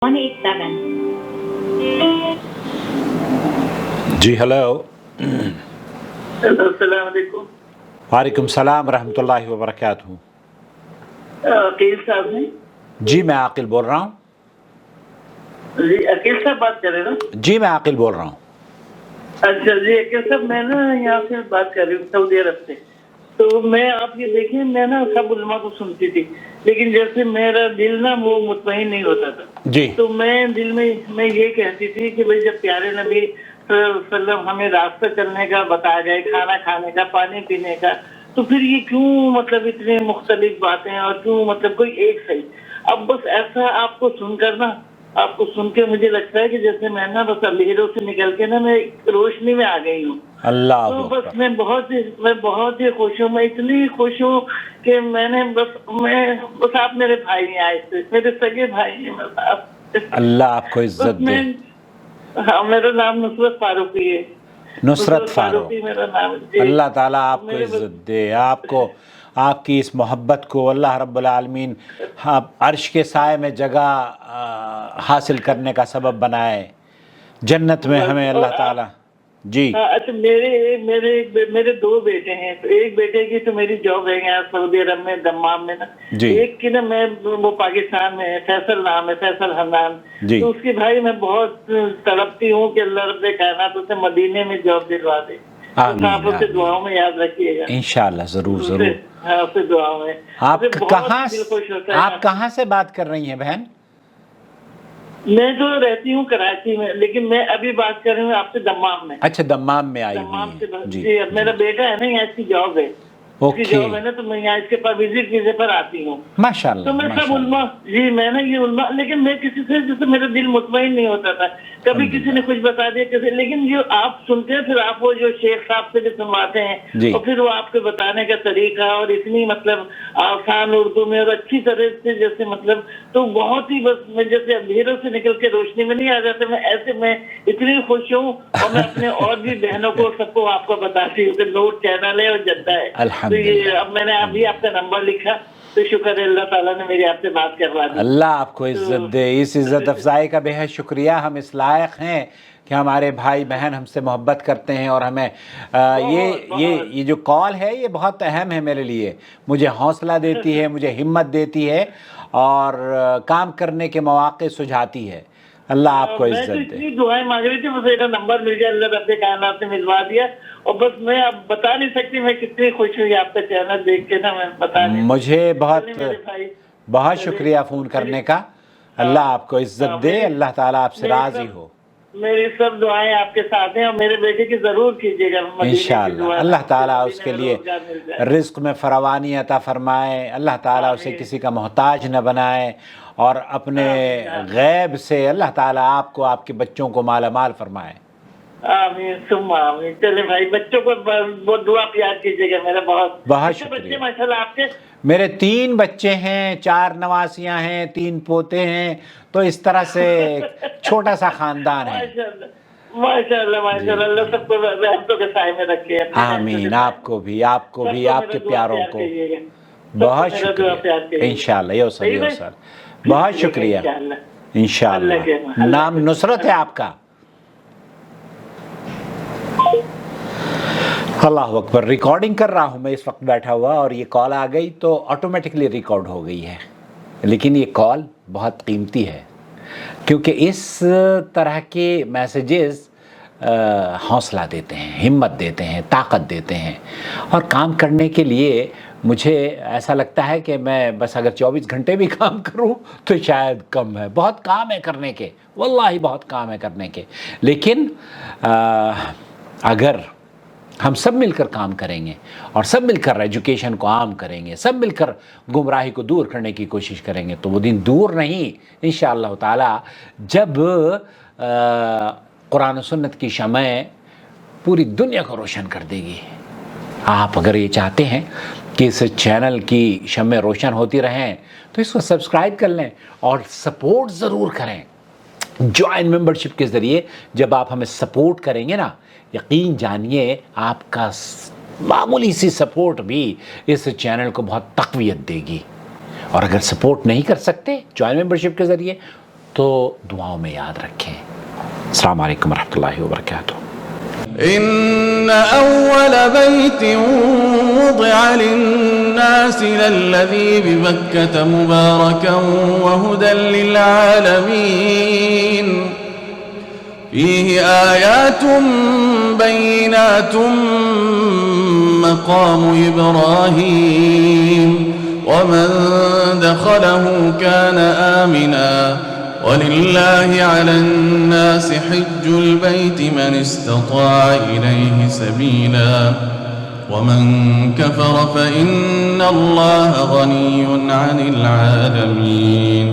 187. جی hello. السلام علیکم. وعلیکم السلام ورحمۃ اللہ وبرکاتہ. عقیل صاحب ہیں؟ جی میں عاقل بول رہا ہوں. جی عقیل صاحب بات کر رہے ہیں نا؟ جی میں عاقل بول رہا ہوں. اچھا جی عقیل صاحب میں نا یہاں سے بات کر رہی ہوں سعودی عرب سے. تو میں آپ یہ دیکھیں میں نا سب علماء کو سنتی تھی لیکن جیسے میرا دل نا وہ مطمئن نہیں ہوتا تھا. جی تو میں دل میں یہ کہتی تھی کہ بھائی جب پیارے نبی صلی اللہ علیہ وسلم ہمیں راستہ چلنے کا بتایا جائے، کھانا کھانے کا، پانی پینے کا، تو پھر یہ کیوں مطلب اتنے مختلف باتیں اور کیوں مطلب کوئی ایک صحیح. اب بس ایسا آپ کو سن کر نا آپ کو سن کے مجھے لگتا ہے کہ جیسے میں نا بس اندھیروں سے نکل کے نا میں روشنی میں آ گئی ہوں. اللہ تو اکبر. بس میں بہت ہی خوش ہوں. میں اتنی خوش ہوں کہ میں نے بس آپ میرے بھائی ہیں، آئے تھے میرے سگے بھائی ہیں. اللہ آپ کو عزت دے. ہاں میرا نام نصرت فاروقی ہے. نصرت فاروق. میرا نام. اللہ تعالیٰ آپ کو عزت دے. آپ کو آپ کی اس محبت کو اللہ رب العالمین عرش کے سائے میں جگہ حاصل کرنے کا سبب بنائے. جنت میں ہمیں اللہ تعالیٰ. جی اچھا میرے دو بیٹے ہیں. ایک بیٹے کی تو میری جاب ہے یہاں سعودی عرب میں دمام میں نا. جی ایک کی نا میں وہ پاکستان میں ہے، فیصل نام ہے، فیصل حنان. جی تو اس کی بھائی میں بہت تڑپتی ہوں کہ اللہ رب کائنات اسے مدینے میں جاب دلوا دے. آمین آپ اسے دعاؤں میں یاد رکھیے گا انشاءاللہ. ضرور ضرور. ہاں اسے دعاؤں میں. آپ کہاں سے بات کر رہی ہیں بہن؟ میں تو رہتی ہوں کراچی میں لیکن میں ابھی بات کر رہی ہوں آپ سے دمام میں. اچھا دمام میں آئی ہوئی ہیں. جی اب میرا بیٹا ہے نا یہاں اس کی جاب ہے. اس کی جاب ہے نا تو میں یہاں اس کے پاس وزٹ ویزے پر آتی ہوں. ماشاءاللہ. تو میں سب علماء جی میں نا یہ علماء لیکن میں کسی سے جیسے میرا دل مطمئن نہیں ہوتا تھا. کبھی کسی نے کچھ بتا دیا کسی لیکن جو آپ سنتے ہیں پھر آپ وہ جو شیخ صاحب سے بھی سنواتے ہیں اور پھر وہ آپ کے بتانے کا طریقہ اور اتنی مطلب آسان اردو میں اور اچھی طرح سے جیسے مطلب تو بہت ہی بس میں جیسے اندھیروں سے نکل کے روشنی میں نہیں آ جاتے. میں ایسے میں اتنی خوش ہوں اور میں اپنے اور بھی بہنوں کو سب کو آپ کو بتاتی ہوں کہ نور چینل ہے اور جدہ ہے. تو یہ اب میں نے ابھی آپ کا نمبر لکھا تو شکر ہے اللہ تعالیٰ نے میری آپ سے بات کروا دی. اللہ آپ کو عزت دے. اس عزت افزائی کا بے حد شکریہ. ہم اس لائق ہیں کہ ہمارے بھائی بہن ہم سے محبت کرتے ہیں اور ہمیں یہ جو کال ہے یہ بہت اہم ہے میرے لیے. مجھے حوصلہ دیتی ہے، مجھے ہمت دیتی ہے اور کام کرنے کے مواقع سجھاتی ہے. اللہ آپ کو عزت دے. میں تو اتنی دعائیں مانگ رہی تھی بس میرا نمبر مل گیا اللہ رب کائنات نے ملوا دیا. اور بس میں اب بتا نہیں سکتی میں کتنی خوش ہوئی آپ کا چینل دیکھ کے نا. میں بتا نہیں مجھے بہت شکریہ فون کرنے کا. اللہ آپ کو عزت دے. اللہ تعالیٰ آپ سے راضی ہو. میری سب دعائیں آپ کے ساتھ ہیں اور میرے بیٹے کی ضرور کیجیے گا. انشاءاللہ اللہ تعالیٰ اس کے لیے رزق میں فراوانی عطا فرمائے. اللہ تعالیٰ اسے کسی کا محتاج نہ بنائے اور اپنے غیب سے اللہ تعالیٰ آپ کو آپ کے بچوں کو مالا مال فرمائے. آمین ثم آمین. چلے بھائی بچوں کو بہت دعا پیار کیجیے گا. میرا بہت شکریہ. بچے ماشاءاللہ آپ کے میرے 3 بچے ہیں، 4 نواسیاں ہیں، 3 پوتے ہیں. تو اس طرح سے چھوٹا سا خاندان ہے. ماشاءاللہ اللہ سب کو رحمتوں کے سائے میں رکھے. آمین. آپ کو بھی آپ کے پیاروں کو بہت شکریہ. انشاءاللہ یوسر. بہت شکریہ. انشاءاللہ. نام نصرت ہے آپ کا؟ اللہ اکبر. ریکارڈنگ کر رہا ہوں میں اس وقت بیٹھا ہوا اور یہ کال آ گئی تو آٹومیٹکلی ریکارڈ ہو گئی ہے. لیکن یہ کال بہت قیمتی ہے کیونکہ اس طرح کے میسیجز حوصلہ دیتے ہیں، ہمت دیتے ہیں، طاقت دیتے ہیں. اور کام کرنے کے لیے مجھے ایسا لگتا ہے کہ میں بس اگر 24 گھنٹے بھی کام کروں تو شاید کم ہے. بہت کام ہے کرنے کے، واللہ بہت کام ہے کرنے کے. لیکن اگر ہم سب مل کر کام کریں گے اور سب مل کر ایجوکیشن کو عام کریں گے، سب مل کر گمراہی کو دور کرنے کی کوشش کریں گے تو وہ دن دور نہیں انشاءاللہ تعالی جب قرآن و سنت کی شمع پوری دنیا کو روشن کر دے گی. آپ اگر یہ چاہتے ہیں کہ اس چینل کی شمع روشن ہوتی رہیں تو اس کو سبسکرائب کر لیں اور سپورٹ ضرور کریں. جوائن ممبرشپ کے ذریعے جب آپ ہمیں سپورٹ کریں گے نا، یقین جانیے آپ کا معمولی سی سپورٹ بھی اس چینل کو بہت تقویت دے گی. اور اگر سپورٹ نہیں کر سکتے جوائن ممبرشپ کے ذریعے تو دعاؤں میں یاد رکھیں. السلام علیکم ورحمۃ اللہ وبرکاتہ. إن أول بيت وضع للناس للذي ببكة مباركا وهدى للعالمين فيه آيات بينات مقام إبراهيم ومن دخله كان آمنا ولله على الناس حج البيت من استطاع إليه سبيلا ومن كفر فإن الله غني عن العالمين.